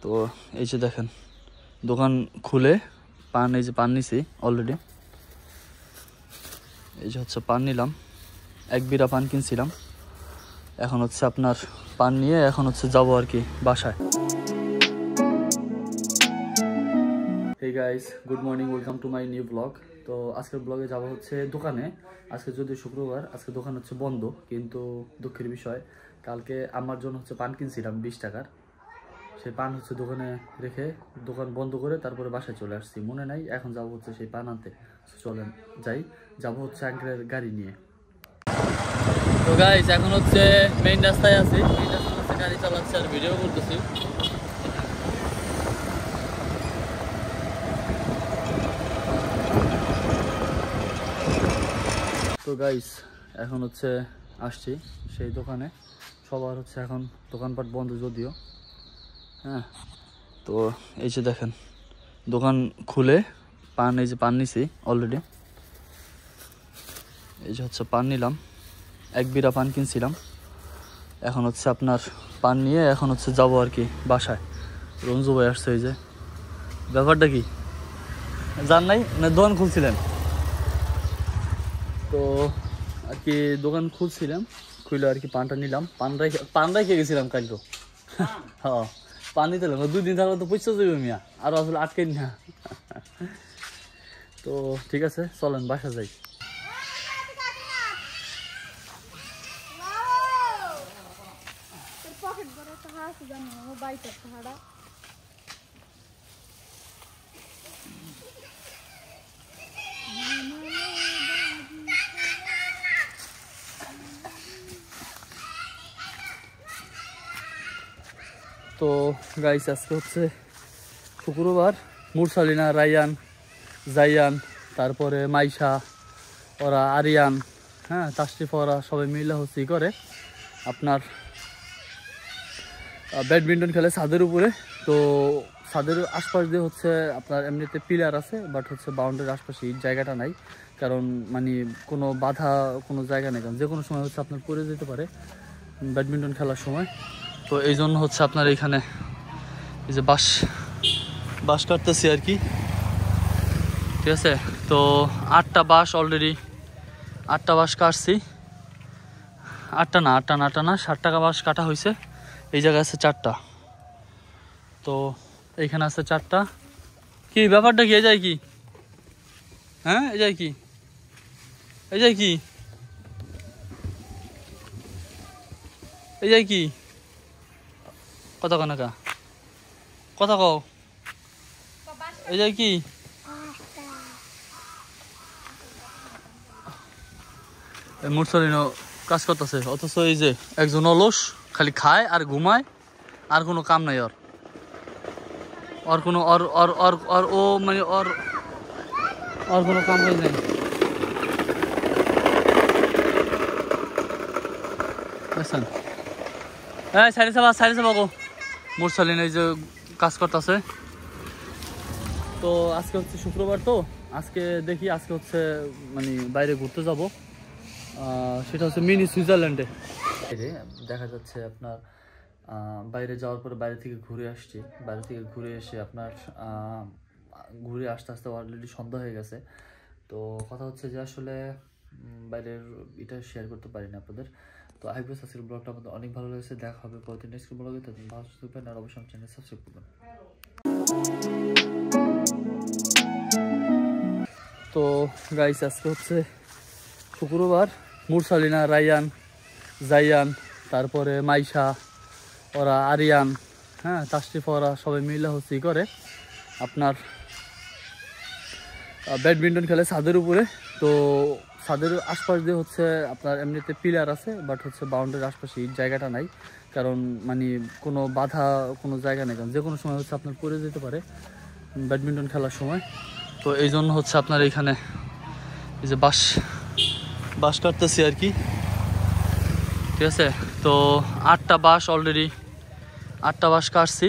তো এই যে দেখেন দোকান খুলে পান, এই যে পান নিছি অলরেডি। এই যে হচ্ছে পান নিলাম, এক বিড়া পান কিনছিলাম। এখন হচ্ছে আপনার পান নিয়ে এখন হচ্ছে যাবো আর কি বাসায়। Hey guys, good morning, welcome to my new vlog. তো আজকের ব্লগে যাওয়া হচ্ছে দোকানে। আজকে যদি শুক্রবার, আজকে দোকান হচ্ছে বন্ধ, কিন্তু দুঃখের বিষয় কালকে আমার জন্য হচ্ছে পান কিনছিলাম 20 টাকার। সেই পান হচ্ছে দোকানে রেখে দোকান বন্ধ করে তারপরে বাসায় চলে আসছি, মনে নাই। এখন যাবো হচ্ছে সেই পান আনতে। চলেন যাই, যাবো হচ্ছে আঙ্কেলের গাড়ি নিয়ে। তো গাইস এখন হচ্ছে মেইন রাস্তায় আছি, মেইন রাস্তায় হচ্ছে গাড়ি চালাচ্ছে আর ভিডিও করতেছি। তো গাইস এখন হচ্ছে আসছি সেই দোকানে। সবার হচ্ছে এখন দোকানপাট বন্ধ যদিও, হ্যাঁ। তো এই যে দেখেন দোকান খুলে পান, এই যে পান নিছি অলরেডি। এই যে হচ্ছে পান নিলাম, এক বিড়া পান কিনছিলাম। এখন হচ্ছে আপনার পান নিয়ে এখন হচ্ছে যাবো আর কি বাসায়। রঞ্জু ভাই আসছে। এই যে ব্যাপারটা কি জান নাই, না দোকান খুলছিলেন? তো আর কি দোকান খুলছিলাম, খুলে আর কি পানটা নিলাম। পান রেখে গেছিলাম কালকে। হ্যাঁ, পান নিতে 2 দিন থাকলে তো পয়সা যাবে মিয়া, আরো আসলে আটকে না। তো ঠিক আছে, চলেন বাসা যাই। তো গাইস আজকে হচ্ছে শুক্রবার। মুরসালিনা, রায়ান, জাইয়ান, তারপরে মাইশা, ওরা আরিয়ান, হ্যাঁ, তাশরিফ, ওরা সবাই মিলে হচ্ছে করে আপনার ব্যাডমিন্টন খেলে ছাদের উপরে। তো ছাদের আশপাশ দিয়ে হচ্ছে আপনার এমনিতে পিলার আছে, বাট হচ্ছে বাউন্ডারির আশপাশে জায়গাটা নাই, কারণ মানে কোনো বাধা কোনো জায়গা নেই, কারণ যে কোনো সময় হচ্ছে আপনার পড়ে যেতে পারে ব্যাডমিন্টন খেলার সময়। তো এই জন্য হচ্ছে আপনার এইখানে এই যে বাঁশ কাটতেছি আর কি, ঠিক আছে। তো 8টা বাঁশ অলরেডি, 8টা বাঁশ কাটছি। 8টা না 60 টাকা বাঁশ কাটা হয়েছে। এই জায়গায় আছে 4টা, তো এইখানে আছে 4টা। কি ব্যাপারটা কি? এই যায় কি? হ্যাঁ, এই যায় কি? এই যায় কি? এই যায় কি? কথা কও না কা, কথা কও। এই যায় কি? মুরসালিনো কাজ করতেছে, অথচ এই যে একজন অলস, খালি খায় আর ঘুমায়, আর কোনো কাম নাই ওর। ওর কোনো ও মানে ওর কোনো কাম কাজ নেই, বুঝছেন? হ্যাঁ, সাইডে যাবা গো। মুরসালিন এই যে কাজ করতেছে। তো আজকে হচ্ছে শুক্রবার, তো আজকে দেখি, আজকে হচ্ছে মানে বাইরে ঘুরতে যাব। সেটা হচ্ছে মিনি সুইজারল্যান্ডে। দেখা যাচ্ছে আপনার বাইরে যাওয়ার পরে বাইরে থেকে ঘুরে আসছি। বাইরে থেকে ঘুরে এসে আপনার ঘুরে আসতে আসতে অলরেডি সন্ধ্যা হয়ে গেছে। তো কথা হচ্ছে যে আসলে বাইরের এটা শেয়ার করতে পারি না আপনাদের। তো আই হোপ আজকের ব্লগটা আমাদের অনেক ভালো লেগেছে। দেখা হবে পরদিন নেক্সট ব্লগে। তাদের ভালো থাকবেন আর অবশ্যই আমার চ্যানেল সাবস্ক্রাইব করবেন। তো গাইস আজকে হচ্ছে শুক্রবার। মুরসালিনা, রায়ান, জাইয়ান, তারপরে মাইশা, ওরা আরিয়ান, হ্যাঁ, তাশরিফ, ওরা সবাই মিলে হচ্ছে করে আপনার ব্যাডমিন্টন খেলে ছাদের উপরে। তো ছাদের আশপাশ দিয়ে হচ্ছে আপনার এমনিতে পিলার আছে, বাট হচ্ছে বাউন্ডারির আশপাশে জায়গাটা নাই, কারণ মানে কোনো বাধা কোনো জায়গা নেই, কারণ যে কোনো সময় হচ্ছে আপনার পড়ে যেতে পারে ব্যাডমিন্টন খেলার সময়। তো এই জন্য হচ্ছে আপনার এইখানে এই যে বাঁশ কাটতেছি আর কি, ঠিক আছে। তো 8টা বাঁশ অলরেডি, 8টা বাঁশ কাটছি।